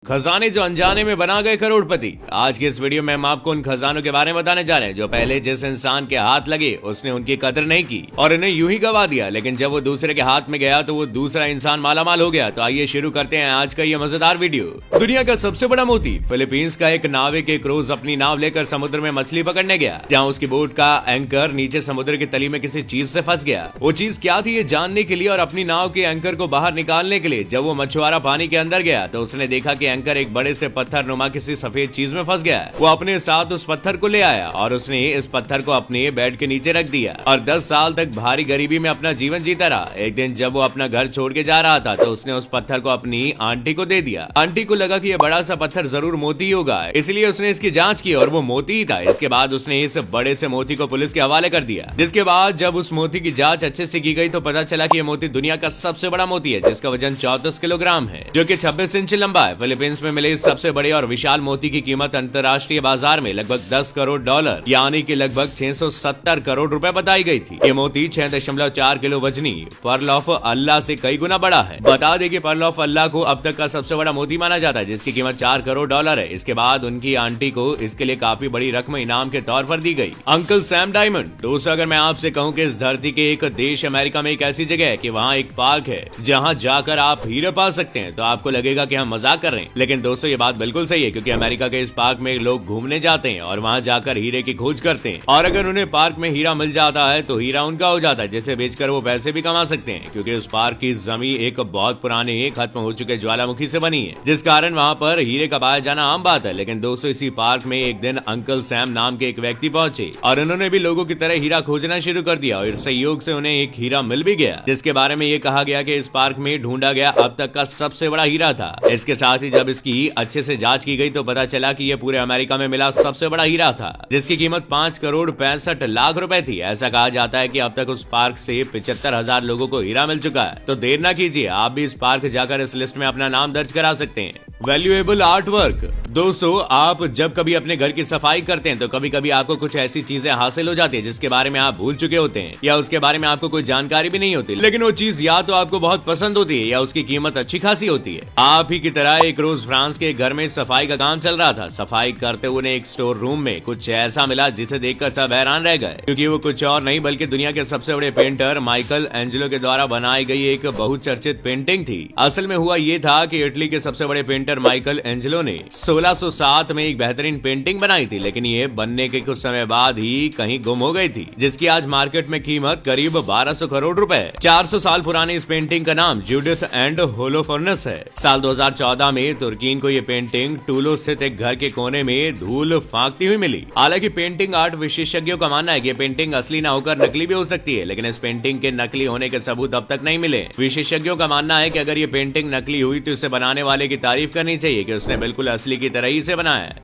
खजाने जो अनजाने में बना गए करोड़पति। आज के इस वीडियो में हम आपको उन खजानों के बारे में बताने जा रहे हैं जो पहले जिस इंसान के हाथ लगे उसने उनकी कदर नहीं की और इन्हें यूं ही गवा दिया, लेकिन जब वो दूसरे के हाथ में गया तो वो दूसरा इंसान मालामाल हो गया। तो आइए शुरू करते हैं आज का ये मजेदार वीडियो। दुनिया का सबसे बड़ा मोती। फिलीपींस का एक नाविक एक रोज अपनी नाव लेकर समुद्र में मछली पकड़ने गया, जहाँ उसकी बोट का एंकर नीचे समुद्र की तली में किसी चीज से फंस गया। वो चीज क्या थी ये जानने के लिए और अपनी नाव के एंकर को बाहर निकालने के लिए जब वो मछुआरा पानी के अंदर गया तो उसने देखा कि एंकर एक बड़े से पत्थर नुमा किसी सफेद चीज में फंस गया है। वो अपने साथ उस पत्थर को ले आया और उसने इस पत्थर को अपने बेड के नीचे रख दिया और 10 साल तक भारी गरीबी में अपना जीवन जीता रहा। एक दिन जब वो अपना घर छोड़ के जा रहा था तो उसने उस पत्थर को अपनी आंटी को दे दिया। आंटी को लगा कि ये बड़ा सा पत्थर जरूर मोती होगा, इसलिए उसने इसकी जांच की और वो मोती ही था। इसके बाद उसने इस बड़े से मोती को पुलिस के हवाले कर दिया, जिसके बाद जब उस मोती की जांच अच्छे से की गई तो पता चला कि ये मोती दुनिया का सबसे बड़ा मोती है, जिसका वजन 34 किलोग्राम है, जो कि 26 इंच लंबा है। फिलीपींस में मिले इस सबसे बड़े और विशाल मोती की कीमत अंतर्राष्ट्रीय बाजार में लगभग 10 करोड़ डॉलर यानी कि लगभग 670 करोड़ रुपए बताई गई थी। ये मोती 6.4 किलो वजनी पर्ल ऑफ अल्लाह से कई गुना बड़ा है। बता दें कि पर्ल ऑफ अल्लाह को अब तक का सबसे बड़ा मोती माना जाता है, जिसकी कीमत 4 करोड़ डॉलर है। इसके बाद उनकी आंटी को इसके लिए काफी बड़ी रकम इनाम के तौर पर दी गई। Uncle Sam diamond. दोस्तों, अगर मैं आपसे कहूं कि इस धरती के एक देश अमेरिका में एक ऐसी जगह है कि वहाँ एक पार्क है जहाँ जाकर आप हीरे पा सकते हैं, तो आपको लगेगा कि हम मजाक कर रहे हैं, लेकिन दोस्तों ये बात बिल्कुल सही है, क्योंकि अमेरिका के इस पार्क में लोग घूमने जाते हैं और वहां जाकर हीरे की खोज करते हैं। और अगर उन्हें पार्क में हीरा मिल जाता है तो हीरा उनका हो जाता है, जिसे बेचकर वो पैसे भी कमा सकते हैं, क्योंकि उस पार्क की जमीन एक बहुत पुराने खत्म हो चुके ज्वालामुखी से बनी है, जिस कारण वहां पर हीरे का पाया जाना आम बात है। लेकिन दोस्तों, इसी पार्क में एक दिन अंकल सैम नाम के एक व्यक्ति पहुंचे और उन्होंने भी लोगों की तरह हीरा खोजना शुरू कर दिया और सहयोग से उन्हें एक हीरा मिल भी गया, जिसके बारे में ये कहा गया कि इस पार्क में ढूंढा गया अब तक का सबसे बड़ा हीरा था। इसके साथ ही जब इसकी अच्छे से जांच की गई तो पता चला कि यह पूरे अमेरिका में मिला सबसे बड़ा हीरा था, जिसकी कीमत 5 करोड़ 65 लाख रुपए थी। ऐसा कहा जाता है कि अब तक उस पार्क से 75,000 लोगों को हीरा मिल चुका है। तो देर ना कीजिए, आप भी इस पार्क जाकर इस लिस्ट में अपना नाम दर्ज करा सकते हैं। Valuable art work. दोस्तों, आप जब कभी अपने घर की सफाई करते हैं तो कभी कभी आपको कुछ ऐसी चीजें हासिल हो जाती है जिसके बारे में आप भूल चुके होते हैं या उसके बारे में आपको कोई जानकारी भी नहीं होती, लेकिन वो चीज या तो आपको बहुत पसंद होती है या उसकी कीमत अच्छी खासी होती है। आप ही की तरह एक रोज फ्रांस के घर में सफाई का काम चल रहा था। सफाई करते हुए उन्हें एक स्टोर रूम में कुछ ऐसा मिला जिसे देखकर सब हैरान रह गए, क्योंकि वो कुछ और नहीं बल्कि दुनिया के सबसे बड़े पेंटर माइकल एंजेलो के द्वारा बनाई गई एक बहुचर्चित पेंटिंग थी। असल में हुआ ये था कि इटली के सबसे बड़े पेंटर माइकल एंजेलो ने 1607 में एक बेहतरीन पेंटिंग बनाई थी, लेकिन ये बनने के कुछ समय बाद ही कहीं गुम हो गई थी, जिसकी आज मार्केट में कीमत करीब 1200 करोड़ रुपए। 400 साल पुरानी इस पेंटिंग का नाम जूडिथ एंड होलोफर्नस है। साल 2014 में तुर्कीन को ये पेंटिंग टूलो स्थित एक घर के कोने में धूल फांकती हुई मिली। हालांकि पेंटिंग आर्ट विशेषज्ञों का मानना है कि पेंटिंग असली ना होकर नकली भी हो सकती है, लेकिन इस पेंटिंग के नकली होने के सबूत अब तक नहीं मिले। विशेषज्ञों का मानना है कि अगर ये पेंटिंग नकली हुई तो इसे बनाने वाले की तारीफ करनी चाहिए कि उसने बिल्कुल असली की तरह ही इसे बनाया है।